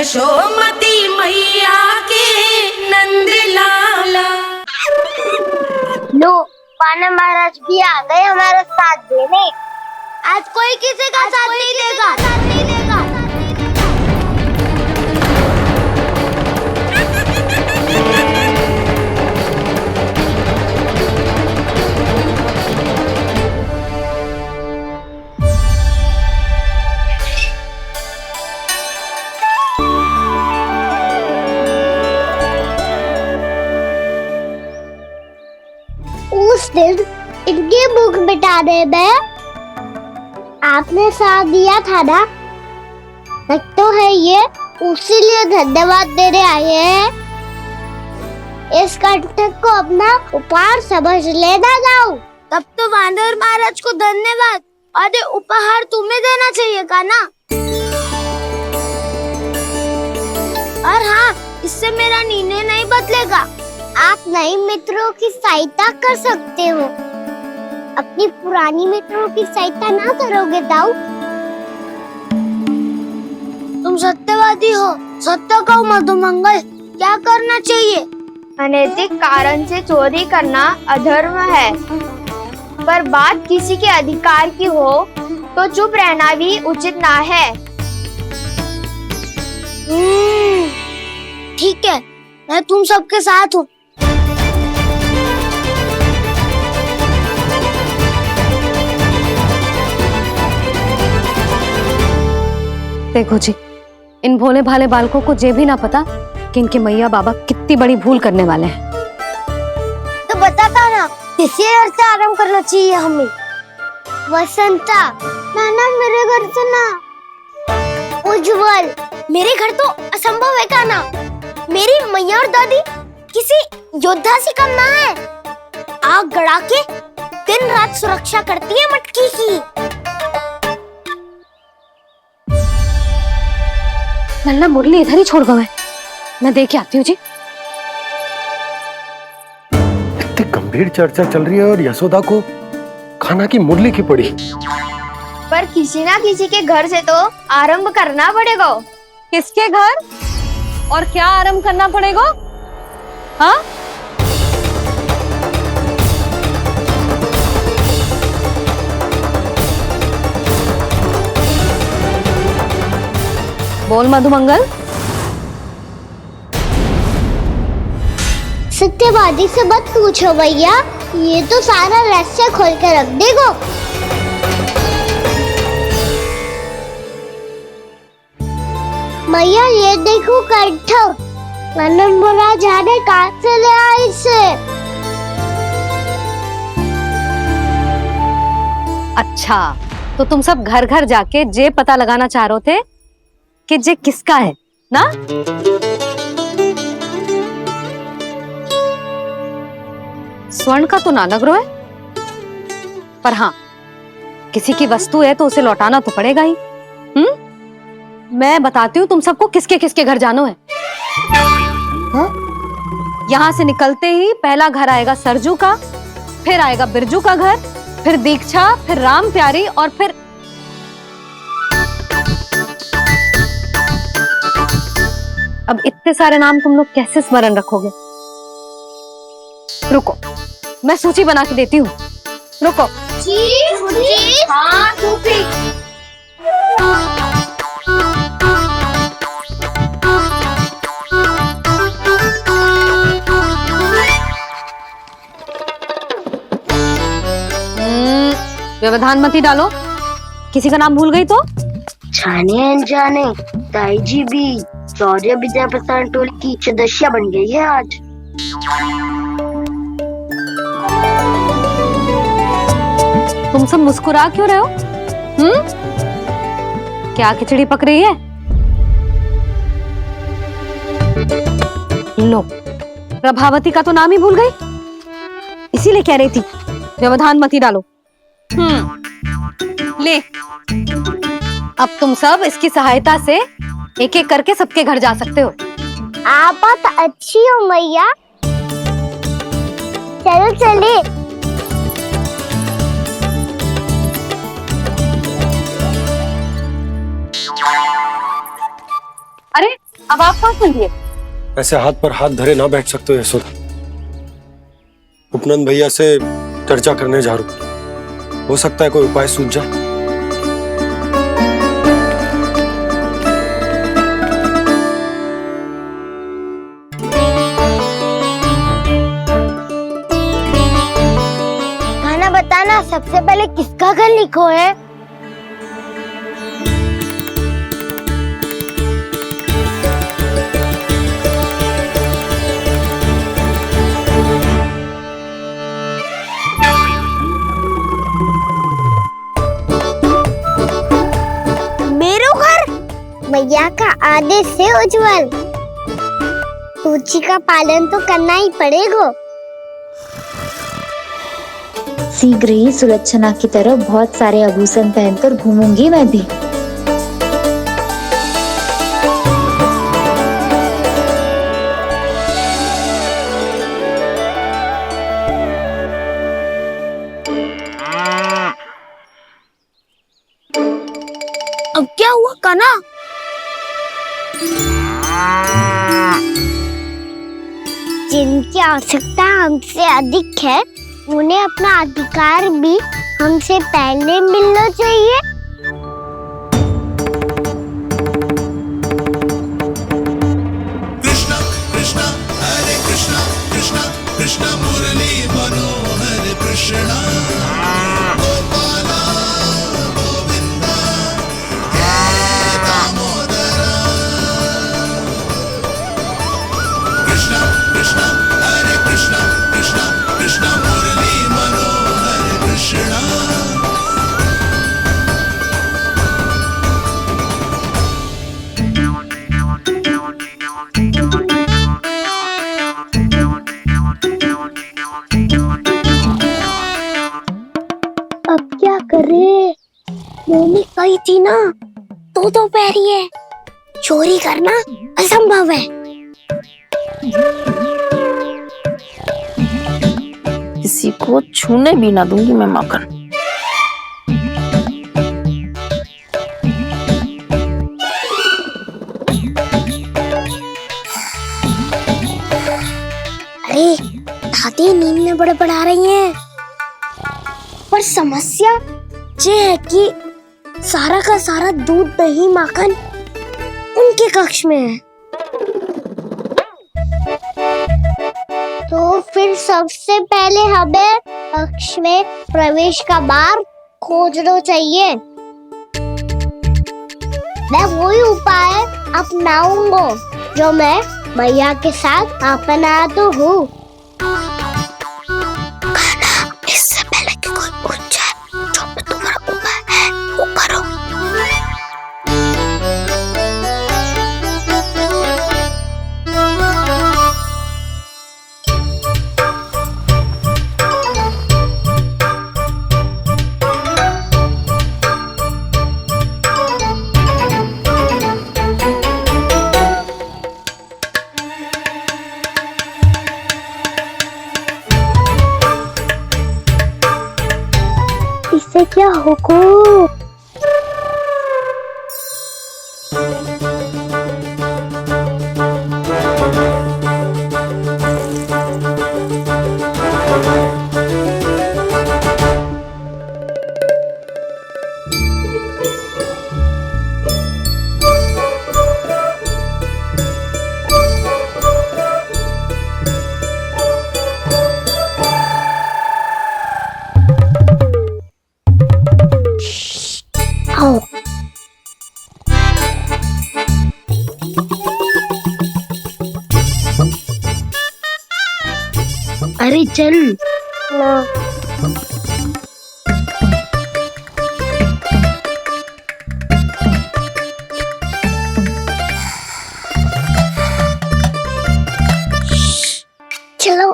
यशोमती मैया के नंद लाला। लो, वानर महाराज भी आ गए हमारा साथ देने। आज कोई किसी का साथ नहीं देगा। उस दिन इनकी भूख मिटाने में आपने साथ दिया था ना, लगता है ये उसी लिए धन्यवाद देने आए हैं। इस कंटक को अपना उपहार समझ लेना जाओ। तब तो वानर महाराज को धन्यवाद और उपहार तुम्हें देना चाहिए का ना। और हाँ, इससे मेरा निर्णय नहीं बदलेगा। आप नए मित्रों की सहायता कर सकते हो, अपनी पुरानी मित्रों की सहायता ना करोगे ताऊ। तुम सत्यवादी हो, सत्य कहो मधुमंगल, क्या करना चाहिए? अनैतिक कारण से चोरी करना अधर्म है, पर बात किसी के अधिकार की हो तो चुप रहना भी उचित ना है। ठीक है, मैं तुम सबके साथ हूँ। देखो जी, इन भोले भाले बालकों को ये भी ना पता कि इनके मैया बाबा कितनी बड़ी भूल करने वाले हैं। तो बताता ना, किसी घर से आराम करना चाहिए हमें। वसंता, नाना मेरे घर से ना। उज्जवल, मेरे घर तो असंभव है का ना। मेरी मैया और दादी किसी योद्धा से कम ना है। आग गड़ा के दिन रात सुरक्षा करती है मटकी की। नल्ला मुरली इधर ही छोड़ गए, मैं देख के आती हूँ जी। इतनी गंभीर चर्चा चल रही है और यशोदा को खाना की मुरली की पड़ी। पर किसी ना किसी के घर से तो आरंभ करना पड़ेगा। किसके घर और क्या आरंभ करना पड़ेगा? हाँ, बोल मधुमंगल। सत्यवादी से मत पूछो भैया, ये तो सारा रहस्य खोल के रख देगो। भैया ये देखो कंठ, वानर महाराज जाने कहाँ से ले आए इसे। अच्छा, तो तुम सब घर घर जाके जे पता लगाना चाह रहे थे कि जे किसका है ना? स्वर्ण का तो ना लग रहा है, पर हाँ, किसी की वस्तु है तो उसे लौटाना तो पड़ेगा ही। मैं बताती हूँ तुम सबको किसके किसके घर जाना है। यहाँ से निकलते ही पहला घर आएगा सरजू का, फिर आएगा बिरजू का घर, फिर दीक्षा, फिर राम प्यारी और फिर अब इतने सारे नाम तुम लोग कैसे स्मरण रखोगे? रुको, मैं सूची बना के देती हूँ। रुको। हाँ, व्यवधान मत ही डालो, किसी का नाम भूल गई तो? जाने अनजाने ताई जी भी शौर्य विद्या प्रसारण टोली की सदस्य बन गई है आज। तुम सब मुस्कुरा क्यों रहे हो? क्या खिचड़ी पक रही है? लो, प्रभावती का तो नाम ही भूल गई, इसीलिए कह रही थी व्यवधान मत ही डालो। ले, अब तुम सब इसकी सहायता से एक एक करके सबके घर जा सकते हो। आप बात अच्छी हो मैया, चलो चले। अरे अब आप कहाँ सुनिए? ऐसे हाथ पर हाथ धरे ना बैठ सकते हो यशोदा। उपनंद भैया से चर्चा करने जा रहा हूं, हो सकता है कोई उपाय सूझ जाए। खाना बताना, सबसे पहले किसका घर लिखो है? भैया का आदेश से उज्जवल, सूची का पालन तो करना ही पड़ेगा। शीघ्र ही सुलक्षणा की तरह बहुत सारे आभूषण पहनकर घूमूंगी मैं भी। अब क्या हुआ कान्हा? जिनकी आवश्यकता हमसे अधिक है, उन्हें अपना अधिकार भी हमसे पहले मिलना चाहिए। कृष्णा कृष्णा हरे कृष्णा कृष्णा कृष्णा मुरली मनोहर कृष्णा गोपाला गोविंदा हे दामोदरा। कृष्णा कृष्णा हरे कृष्णा कृष्णा कृष्णा मुरली मनोहर कृष्णा। अब क्या करे? मम्मी कही थी ना, तो पैरी है, चोरी करना असंभव है। किसी को छूने भी ना दूंगी मैं माखन। अरे दादी नींद में बड़बड़ा रही हैं, पर समस्या ये है कि सारा का सारा दूध दही माखन उनके कक्ष में है। तो फिर सबसे पहले हमें कक्ष में प्रवेश का मार्ग खोजना चाहिए। मैं वही उपाय अपनाऊंगा जो मैं मैया के साथ अपना तो हूँ। इससे पहले कि कोई पूछ जाए, जो भी तुम्हारा उपाय है वो करो। इससे क्या होगा? अरे चल ना। चलो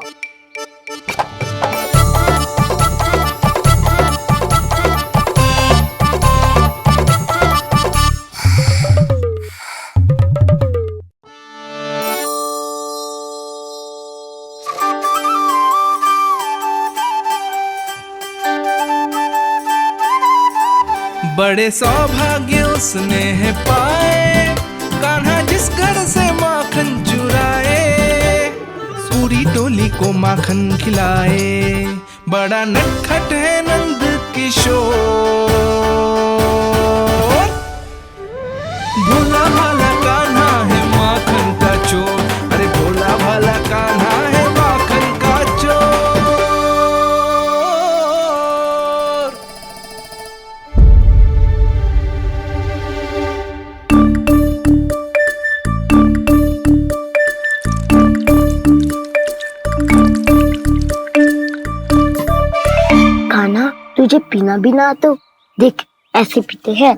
बड़े सौभाग्य उसने है पाए, कान्हा जिसको सबको माखन खिलाए, बड़ा नटखट है नंद किशोर। भोला भाला कान्हा है माखन का चोर, अरे भोला भाला कान्हा है माखन का चोर। कान्हा, तुझे पीना भी ना तो देख ऐसे पीते हैं।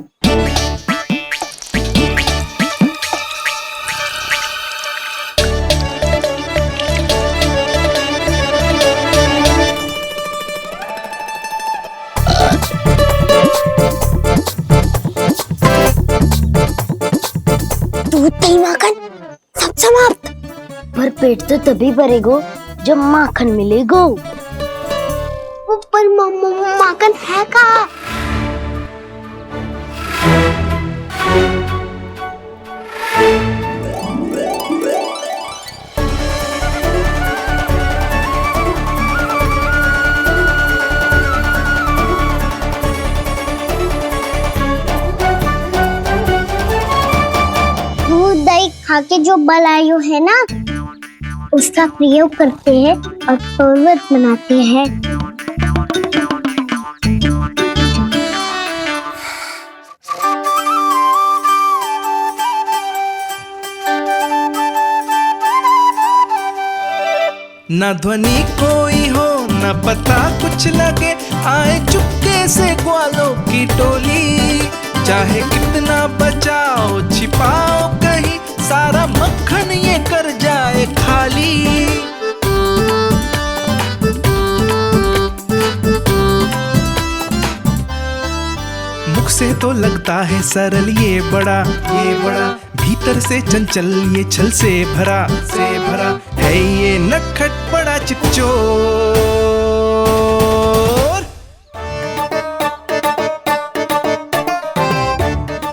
दूध दही माखन सब समाप्त। पर पेट तो तभी भरेगो जब माखन मिलेगो। पर माखन है कहाँ? दूध दही खा के जो बलायु है ना, उसका प्रयोग करते हैं और पर्वत बनाते हैं। न ध्वनि कोई हो न पता कुछ लगे, आए चुपके से ग्वालों की टोली। चाहे कितना बचाओ छिपाओ कहीं, सारा मक्खन ये कर जाए खाली। मुख से तो लगता है सरल ये बड़ा भीतर से चंचल ये छल से भरा है ये नटखट बड़ा चिच्चोर।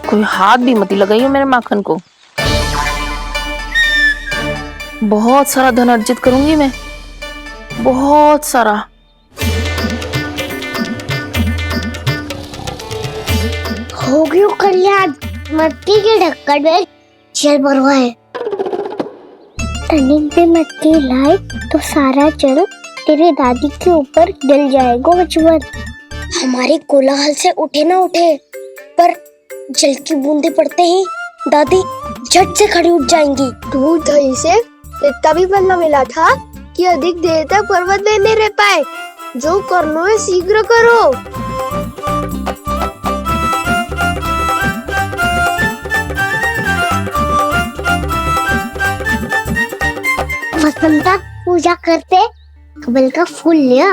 कोई हाथ भी मत लगाइयो मेरे माखन को। बहुत सारा धन अर्जित करूंगी मैं, बहुत सारा। हो गयो कल्याण, मट्टी के ढक्कन में जल भरवा है। टनिक पे मट्टी लाए तो सारा जल तेरी दादी के ऊपर गिर जाएगा बचवन। हमारे कोलाहल से उठे ना उठे, पर जल की बूंदे पड़ते ही दादी झट से खड़ी उठ जाएंगी। दूध दही से इतना भी बनना मिला था कि अधिक देर तक पर्वत में नहीं रह पाए। जो करना है शीघ्र करो। वसंता पूजा करते कमल का फूल लिया।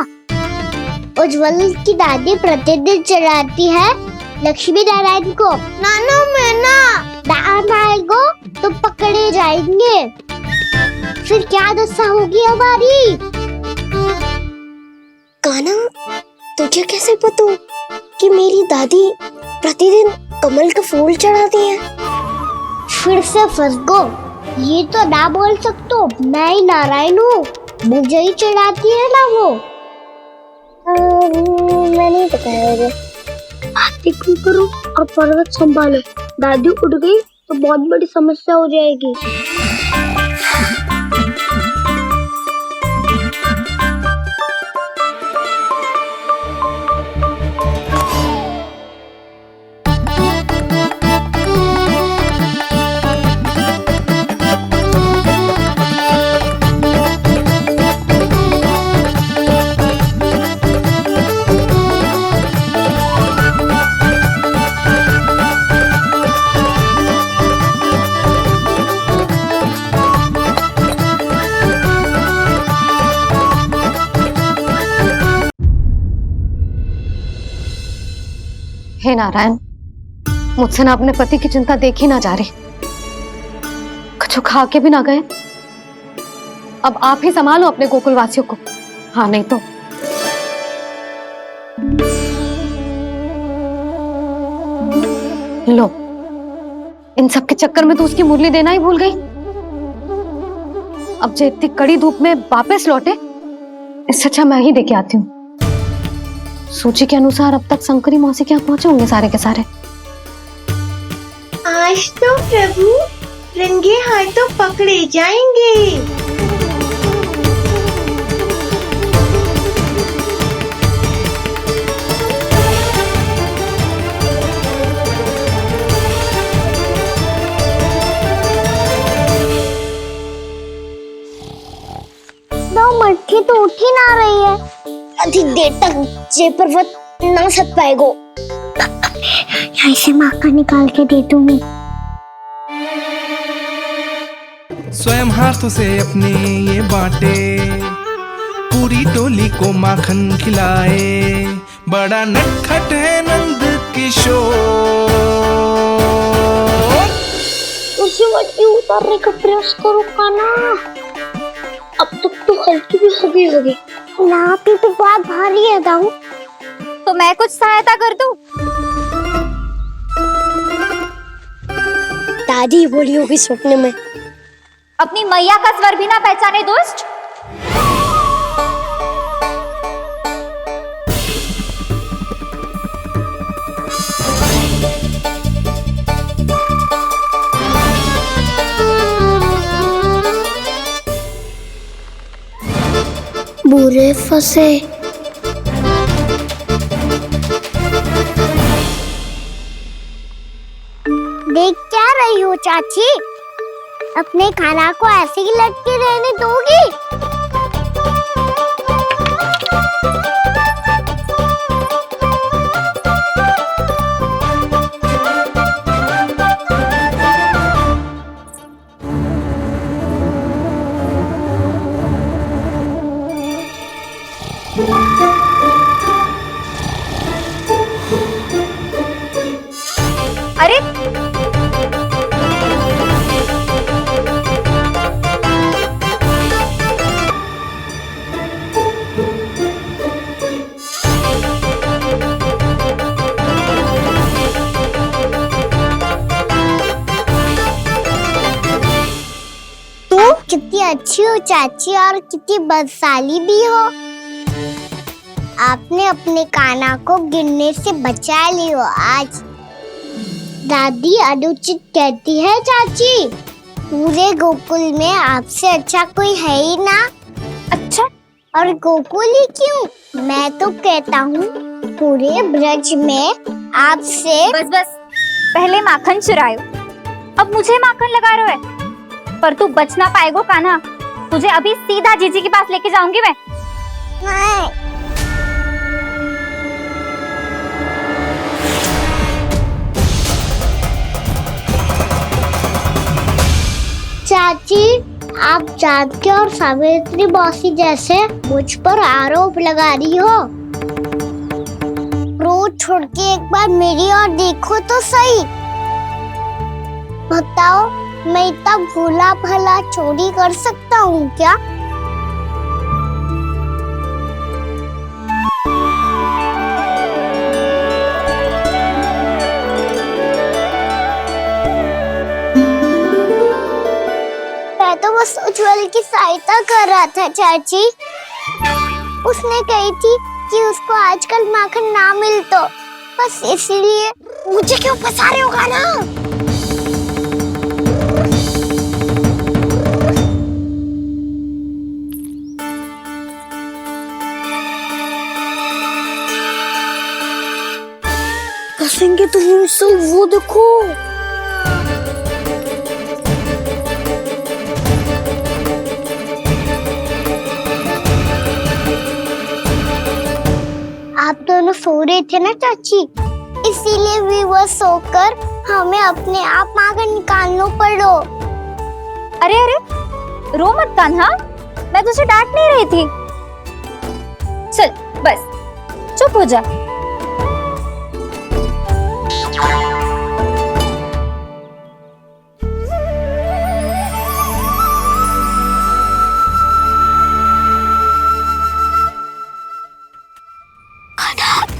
उज्ज्वल की दादी प्रतिदिन चढ़ाती है लक्ष्मी नारायण को। नानो मैं ना दान आएगो तो पकड़े जाएंगे। फिर क्या दशा होगी हमारी? कान्हा, तुझे कैसे पता कि मेरी दादी प्रतिदिन कमल का फूल चढ़ाती है? फिर से फंस गो। ये तो ना बोल सकतो, मैं ही नारायण हूँ, मुझे ही चढ़ाती है ना वो। मैं नहीं बताया मुझे। बातें क्यों करो और पर्वत संभालो। दादी उठ गई तो बहुत बड़ी समस्या हो जाएगी। हे नारायण, मुझसे ना अपने पति की चिंता देखी ना जा रही। कुछ खा के भी ना गए। अब आप ही संभालो अपने गोकुलवासियों को। हाँ, नहीं तो लो, इन सब के चक्कर में तो उसकी मुरली देना ही भूल गई। अब जो इतनी कड़ी धूप में वापस लौटे, इससे अच्छा मैं ही देके आती हूँ। सूची के अनुसार अब तक शंकरी मौसी के यहाँ पहुंचे होंगे सारे के सारे। आज तो प्रभु रंगे हाथों पकड़े जाएंगे। 2 मटकी तो उठ ही ना रही है। अधिक देर तक जे पर्वत ना सक पाएगो। यहाँ से माखन निकाल के दे दूंगी। स्वयं हाथों से अपने ये बांटे, पूरी टोली को माखन खिलाए, बड़ा नटखट है नंद किशोर। उसी मटकी उतारने का प्रयास करो काना। अब तक तो हल्की भी होगी। लाठी तो बहुत भारी है दाऊ। तो मैं कुछ सहायता कर दूं? दादी बोली होगी सपने में। अपनी मैया का स्वर भी ना पहचाने दुष्ट। बुरे फंसे। देख क्या रही हो चाची? अपने खाना को ऐसे ही लटके रहने दोगी? अरे तुम कितनी अच्छी हो चाची और कितनी बदसाली भी हो। आपने अपने काना को गिरने से बचा ली हो आज। दादी अनुचित कहती है चाची, पूरे गोकुल में आपसे अच्छा कोई है ही ना। अच्छा, और गोकुल ही क्यों, मैं तो कहता हूँ पूरे ब्रज में आपसे। बस पहले माखन चुरायो, अब मुझे माखन लगा रहे हो। पर तू बच ना पाएगो कान्हा, तुझे अभी सीधा जीजी के पास लेके जाऊंगी मैं। नहीं। चाची, आप जानकी और सावित्री मौसी जैसे मुझ पर आरोप लगा रही हो। रोज छोड़ के एक बार मेरी ओर देखो तो सही। बताओ, मैं इतना भोला भला चोरी कर सकता हूँ क्या? मैं तो बस उज्जवल की सहायता कर रहा था चाची। उसने कही थी कि उसको आजकल माखन ना मिल तो बस इसलिए। मुझे क्यों फंसा रहे हो ना? फंसेंगे तो हमसे, वो देखो। आप दोनों सो रहे थे ना चाची, इसीलिए विवश सोकर हमें अपने आप माखन निकालना पड़ो। अरे रो मत कान्हा, मैं तुझे डांट नहीं रही थी। चल बस चुप हो जा।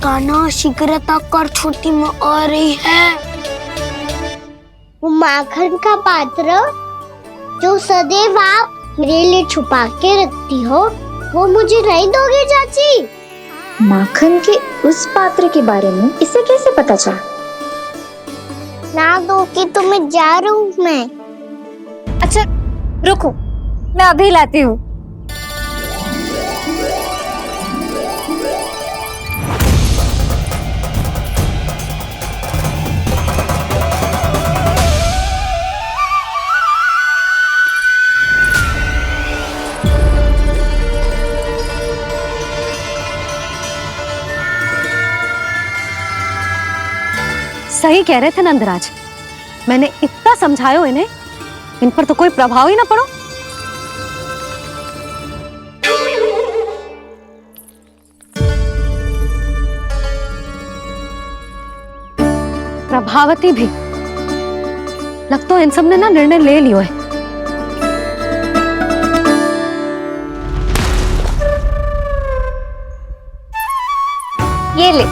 कान्हा शीघ्रता कर, छोटी में आ रही है। वो माखन का पात्र जो सदैव आप मेरे लिए छुपा के रखती हो, वो मुझे नहीं दोगे चाची? माखन के उस पात्र के बारे में इसे कैसे पता चला? ना दो कि तुम्हें जा रहा हूँ मैं। अच्छा रुको, मैं अभी लाती हूँ। सही कह रहे थे नंदराज, मैंने इतना समझायो इन्हें, इन पर तो कोई प्रभाव ही ना पड़ो। प्रभावती भी लगता है इन सब ने ना निर्णय ले लियो है। ये ले,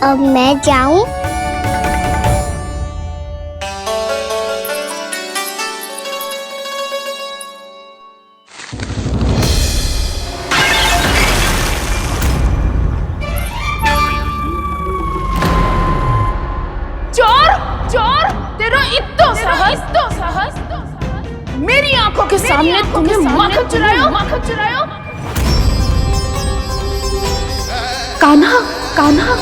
अब मैं जाऊं? चोर चोर, तेरा इतना साहस, मेरी आंखों के सामने तुमने माखन चुरायो। कान्हा कान्हा